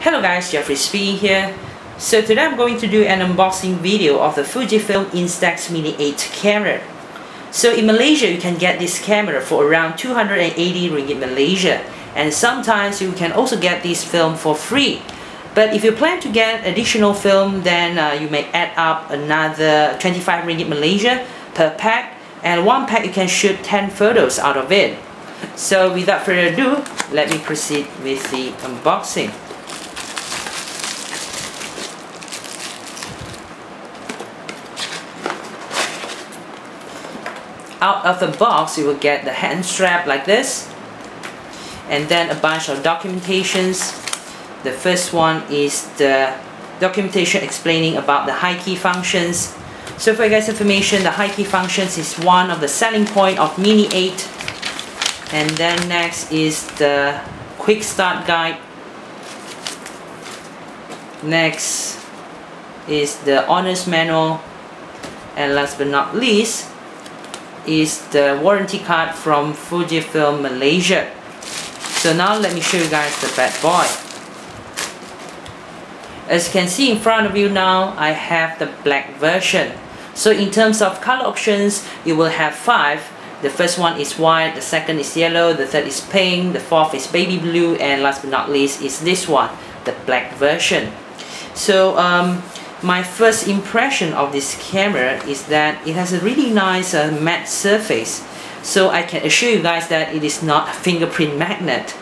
Hello guys, Jeffrey speaking here. So today I'm going to do an unboxing video of the Fujifilm Instax Mini 8 camera. So in Malaysia you can get this camera for around 280 ringgit Malaysia, and sometimes you can also get this film for free. But if you plan to get additional film, then you may add up another 25 ringgit Malaysia per pack, and one pack you can shoot 10 photos out of it. So without further ado, let me proceed with the unboxing. Out of the box, you will get the hand strap like this, and then a bunch of documentations. The first one is the documentation explaining about the high key functions. So for you guys' information, the high key functions is one of the selling point of Mini 8. And then next is the quick start guide. Next is the owner's manual, and last but not least is the warranty card from Fujifilm Malaysia. So now let me show you guys the bad boy. As you can see in front of you now, I have the black version. So in terms of color options, you will have 5. The first one is white, the second is yellow, the third is pink, the fourth is baby blue, and last but not least is this one, the black version. So my first impression of this camera is that it has a really nice matte surface. So I can assure you guys that it is not a fingerprint magnet.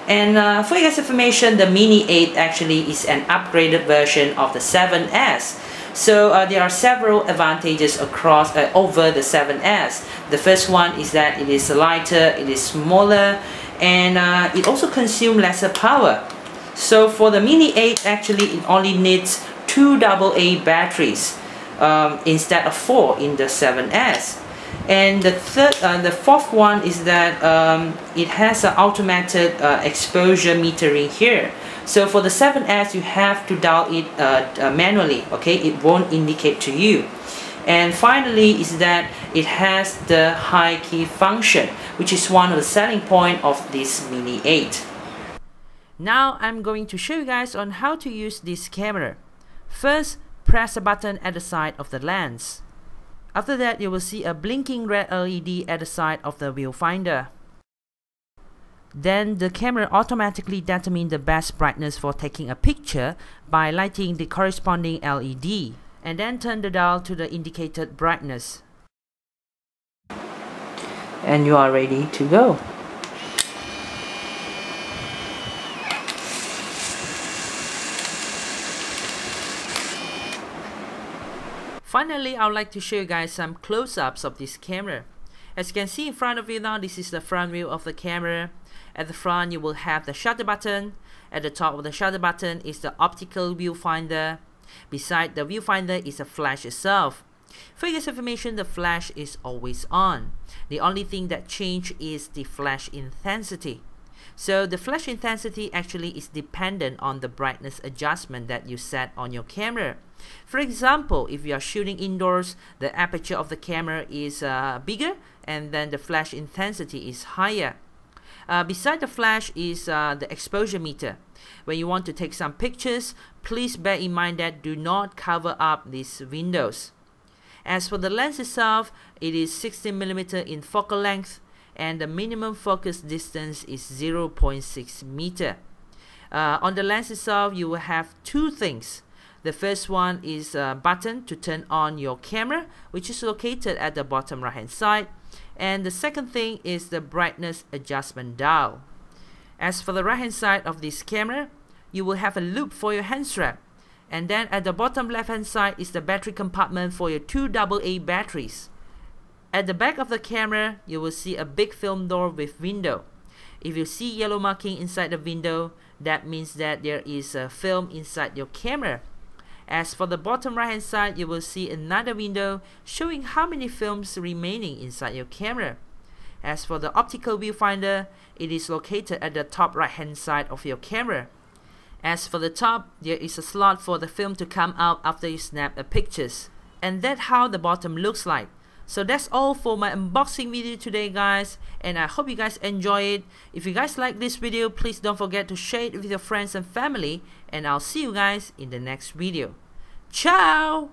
And for your guys' information, the Mini 8 actually is an upgraded version of the 7S. So there are several advantages across over the 7S. The first one is that it is lighter, it is smaller, and it also consumes lesser power. So for the Mini 8, actually it only needs 2 AA batteries instead of 4 in the 7S. And the fourth one is that it has an automated exposure metering here. So for the 7S, you have to dial it manually, okay? It won't indicate to you. And finally is that it has the high key function, which is one of the selling points of this Mini 8. Now I'm going to show you guys on how to use this camera. First, press a button at the side of the lens. After that, you will see a blinking red LED at the side of the viewfinder. Then the camera automatically determines the best brightness for taking a picture by lighting the corresponding LED, and then turn the dial to the indicated brightness. And you are ready to go. Finally, I would like to show you guys some close-ups of this camera. As you can see in front of you now, this is the front view of the camera. At the front, you will have the shutter button. At the top of the shutter button is the optical viewfinder. Beside the viewfinder is the flash itself. For your information, the flash is always on. The only thing that changes is the flash intensity. So the flash intensity actually is dependent on the brightness adjustment that you set on your camera. For example, if you are shooting indoors, the aperture of the camera is bigger, and then the flash intensity is higher. Beside the flash is the exposure meter. When you want to take some pictures, please bear in mind that do not cover up these windows. As for the lens itself, it is 16mm in focal length, and the minimum focus distance is 0.6 meter. On the lens itself, you will have 2 things. The first one is a button to turn on your camera, which is located at the bottom right hand side. And the second thing is the brightness adjustment dial. As for the right hand side of this camera, you will have a loop for your hand strap. And then at the bottom left hand side is the battery compartment for your 2 AA batteries. At the back of the camera, you will see a big film door with window. If you see yellow marking inside the window, that means that there is a film inside your camera. As for the bottom right hand side, you will see another window showing how many films remaining inside your camera. As for the optical viewfinder, it is located at the top right hand side of your camera. As for the top, there is a slot for the film to come out after you snap a pictures. And that's how the bottom looks like. So that's all for my unboxing video today, guys, and I hope you guys enjoy it. If you guys like this video, please don't forget to share it with your friends and family, and I'll see you guys in the next video. Ciao!